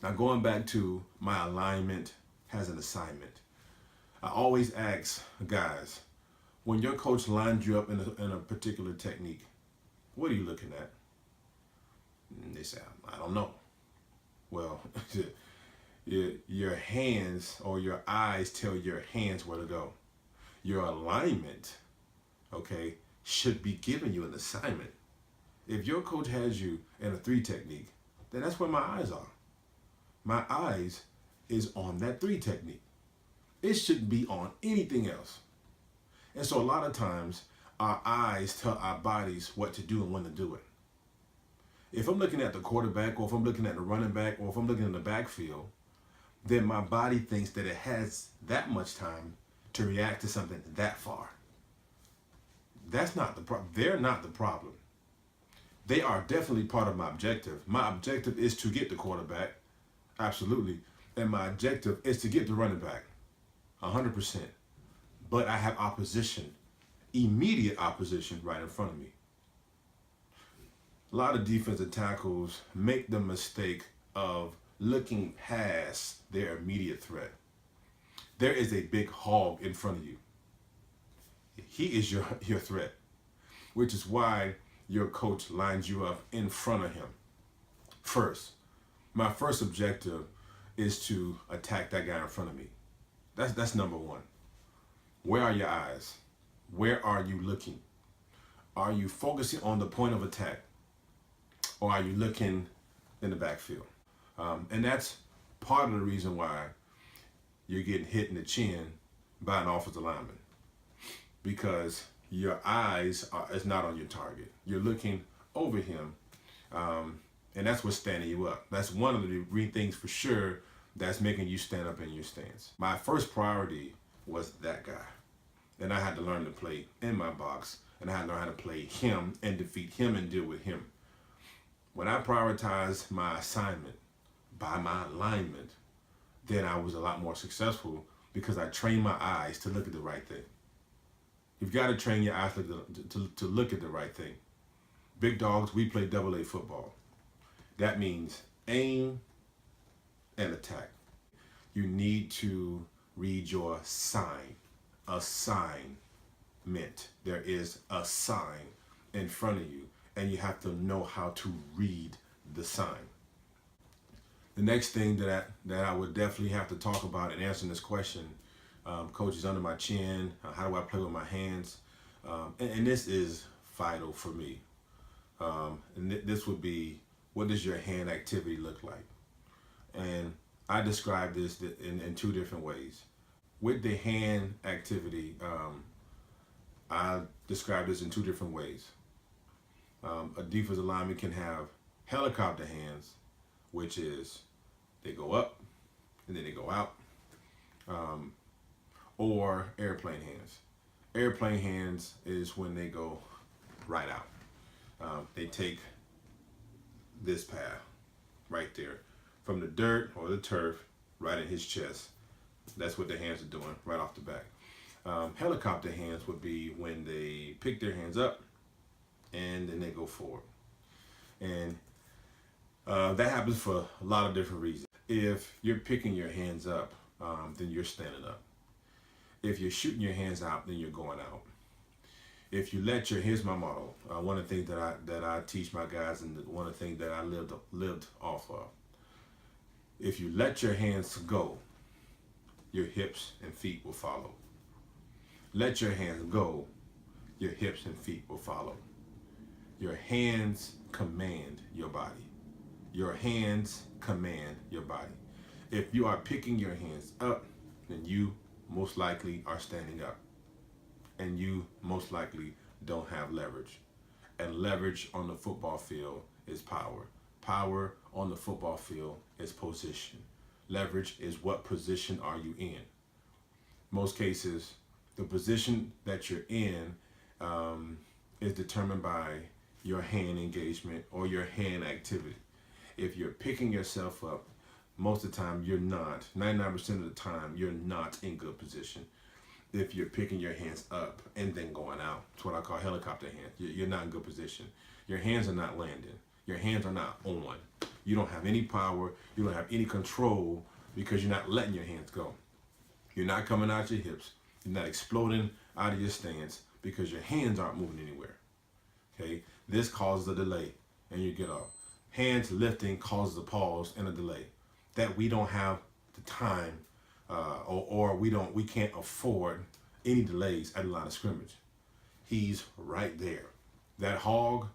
Now going back to my alignment has an assignment. I always ask guys, when your coach lines you up in a particular technique, what are you looking at? And they say, I don't know. Well, your hands or your eyes tell your hands where to go. Your alignment, okay, should be giving you an assignment. If your coach has you in a 3 technique, then that's where my eyes are. My eyes is on that 3 technique. It shouldn't be on anything else. And so a lot of times our eyes tell our bodies what to do and when to do it. If I'm looking at the quarterback, or if I'm looking at the running back, or if I'm looking in the backfield, then my body thinks that it has that much time to react to something that far. That's not the problem. They're not the problem. They are definitely part of my objective. My objective is to get the quarterback, absolutely. And my objective is to get the running back, 100%. But I have opposition, immediate opposition right in front of me. A lot of defensive tackles make the mistake of looking past their immediate threat. There is a big hog in front of you. He is your threat, which is why your coach lines you up in front of him. First, my first objective is to attack that guy in front of me. That's number one. Where are your eyes? Where are you looking? Are you focusing on the point of attack? Or are you looking in the backfield? And that's part of the reason why you're getting hit in the chin by an offensive lineman. Because your eyes is not on your target. You're looking over him, and that's what's standing you up. That's one of the things for sure that's making you stand up in your stance. My first priority was that guy. And I had to learn to play in my box, and I had to learn how to play him and defeat him and deal with him. When I prioritized my assignment by my alignment, then I was a lot more successful because I trained my eyes to look at the right thing. You've got to train your eyes to look at the right thing. Big Dogs, we play AA football. That means aim and attack. You need to read your sign. Assignment. There is a sign in front of you, and you have to know how to read the sign. The next thing that I would definitely have to talk about in answering this question, coach, is under my chin. How do I play with my hands? And this is vital for me. And this would be, what does your hand activity look like? And I describe this in 2 different ways. With the hand activity, I describe this in 2 different ways. A defensive lineman can have helicopter hands, which is they go up and then they go out, or airplane hands. Airplane hands is when they go right out. They take this path right there from the dirt or the turf right in his chest. That's what the hands are doing right off the bat. Helicopter hands would be when they pick their hands up and then they go forward. And that happens for a lot of different reasons. If you're picking your hands up, then you're standing up. If you're shooting your hands out, then you're going out. If you let your, here's my motto. One of the things that I teach my guys, and one of the things that I lived off of. If you let your hands go, your hips and feet will follow. Let your hands go, your hips and feet will follow. Your hands command your body. Your hands command your body. If you are picking your hands up, then you most likely are standing up. And you most likely don't have leverage. And leverage on the football field is power. Power on the football field is position. Leverage is what position are you in. Most cases, the position that you're in is determined by your hand engagement or your hand activity. If you're picking yourself up, most of the time you're not. 99% of the time, you're not in good position. If you're picking your hands up and then going out, it's what I call helicopter hands. You're not in good position. Your hands are not landing. Your hands are not on. You don't have any power. You don't have any control because you're not letting your hands go. You're not coming out your hips. You're not exploding out of your stance because your hands aren't moving anywhere. Okay, this causes a delay and you get off. Hands lifting causes a pause and a delay that we don't have the time or we can't afford any delays at the line of scrimmage. He's right there. That hog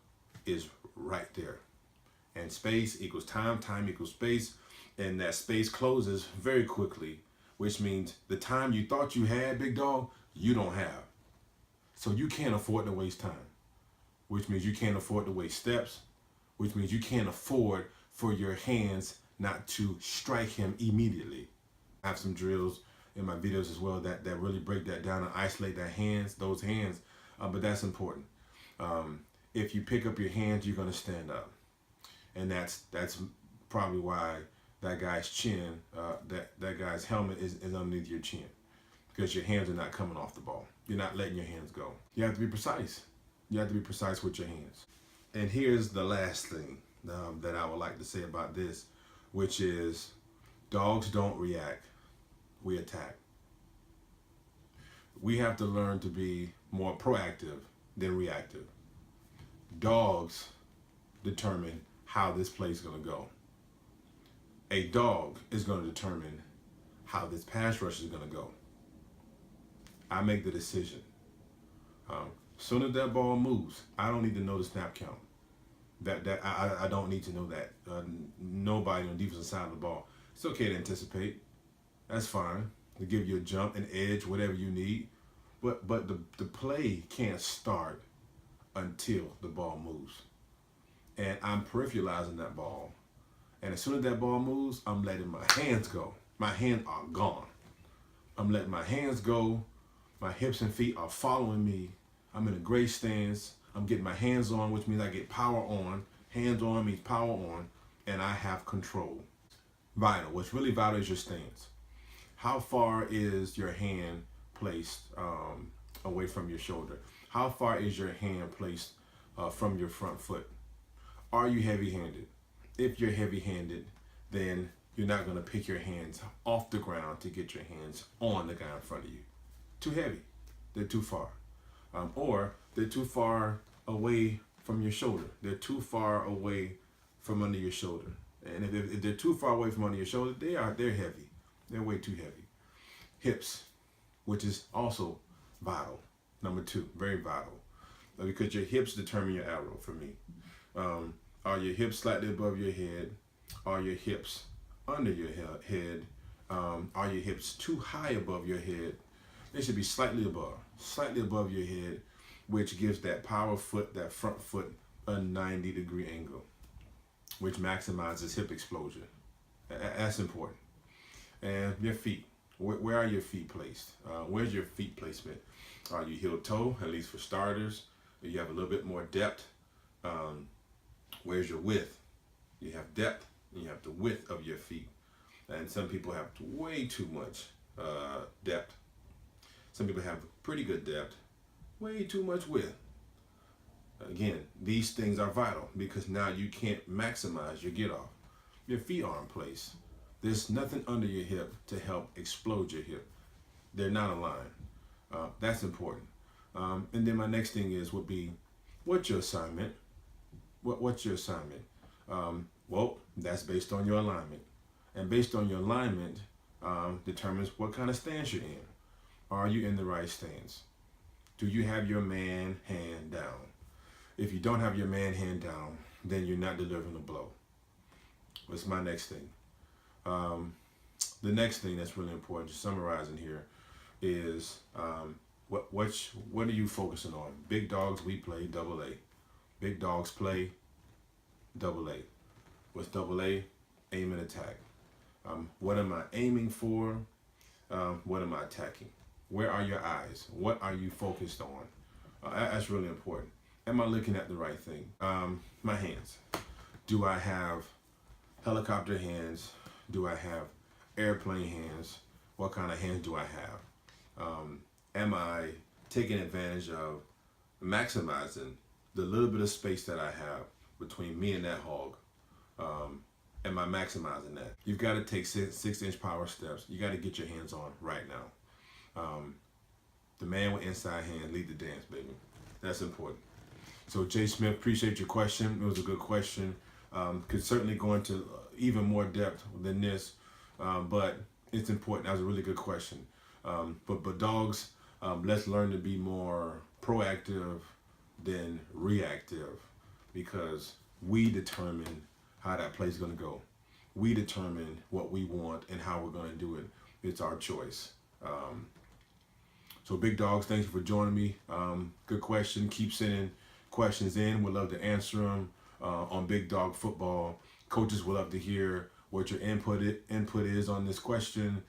is right there. And space equals time, time equals space, and that space closes very quickly, which means the time you thought you had, Big Dog, you don't have. So you can't afford to waste time, which means you can't afford to waste steps, which means you can't afford for your hands not to strike him immediately. I have some drills in my videos as well that really break that down and isolate those hands, but that's important. If you pick up your hands, you're gonna stand up. And that's probably why that guy's chin, that guy's helmet is underneath your chin, because your hands are not coming off the ball. You're not letting your hands go. You have to be precise. You have to be precise with your hands. And here's the last thing that I would like to say about this, which is dogs don't react, we attack. We have to learn to be more proactive than reactive. Dogs determine how this play is going to go. A dog is going to determine how this pass rush is going to go. I make the decision. Soon as that ball moves, I don't need to know the snap count. I don't need to know that. Nobody on the defensive side of the ball. It's okay to anticipate. That's fine. To give you a jump, an edge, whatever you need. But the play can't start until the ball moves. And I'm peripheralizing that ball. And as soon as that ball moves, I'm letting my hands go. My hands are gone. I'm letting my hands go. My hips and feet are following me. I'm in a great stance. I'm getting my hands on, which means I get power on. Hands on means power on. And I have control. Vital. What's really vital is your stance. How far is your hand placed away from your shoulder? How far is your hand placed from your front foot? Are you heavy-handed? If you're heavy-handed, then you're not going to pick your hands off the ground to get your hands on the guy in front of you. Too heavy. They're too far. Or they're too far away from your shoulder. They're too far away from under your shoulder. And if they're too far away from under your shoulder, they're heavy. They're way too heavy. Hips, which is also vital. Number 2, very vital. Because your hips determine your arrow for me. Are your hips slightly above your head? Are your hips under your head? Are your hips too high above your head? They should be slightly above your head, which gives that power foot, that front foot, a 90-degree angle, which maximizes hip explosion. That's important. And your feet. Where are your feet placed? Where's your feet placement? Are you heel toe, at least for starters? You have a little bit more depth. Where's your width? You have depth and you have the width of your feet. And some people have way too much depth. Some people have pretty good depth, way too much width. Again, these things are vital because now you can't maximize your get off. Your feet are in place. There's nothing under your hip to help explode your hip. They're not aligned. That's important. And then my next thing would be, what's your assignment? What's your assignment? Well, that's based on your alignment. And based on your alignment determines what kind of stance you're in. Are you in the right stance? Do you have your man hand down? If you don't have your man hand down, then you're not delivering a blow. What's my next thing? The next thing that's really important, just summarizing here, is what are you focusing on? Big dogs, we play double A. Big dogs play double A. What's double A? Aim and attack. What am I aiming for? What am I attacking? Where are your eyes? What are you focused on? That's really important. Am I looking at the right thing? My hands. Do I have helicopter hands? Do I have airplane hands? What kind of hands do I have? Am I taking advantage of maximizing the little bit of space that I have between me and that hog. Am I maximizing that? You've got to take 6-inch power steps. You got to get your hands on right now. The man with inside hand lead the dance, baby. That's important. So Jay Smith, appreciate your question. It was a good question. Could certainly go into even more depth than this, but it's important. That was a really good question. But dogs, let's learn to be more proactive than reactive, because we determine how that play is going to go. We determine what we want and how we're going to do it. It's our choice. So Big Dogs, thank you for joining me. Good question. Keep sending questions in. We'd love to answer them on Big Dawg Football. Coaches would love to hear what your input is on this question.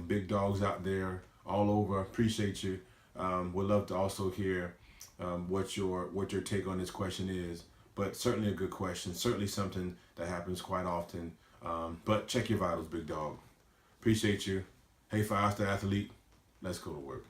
Big dogs out there all over, appreciate you. Would love to also hear what your take on this question is. But certainly a good question. Certainly something that happens quite often. But check your vitals, Big Dawg. Appreciate you. Hey, 5-star athlete, let's go to work.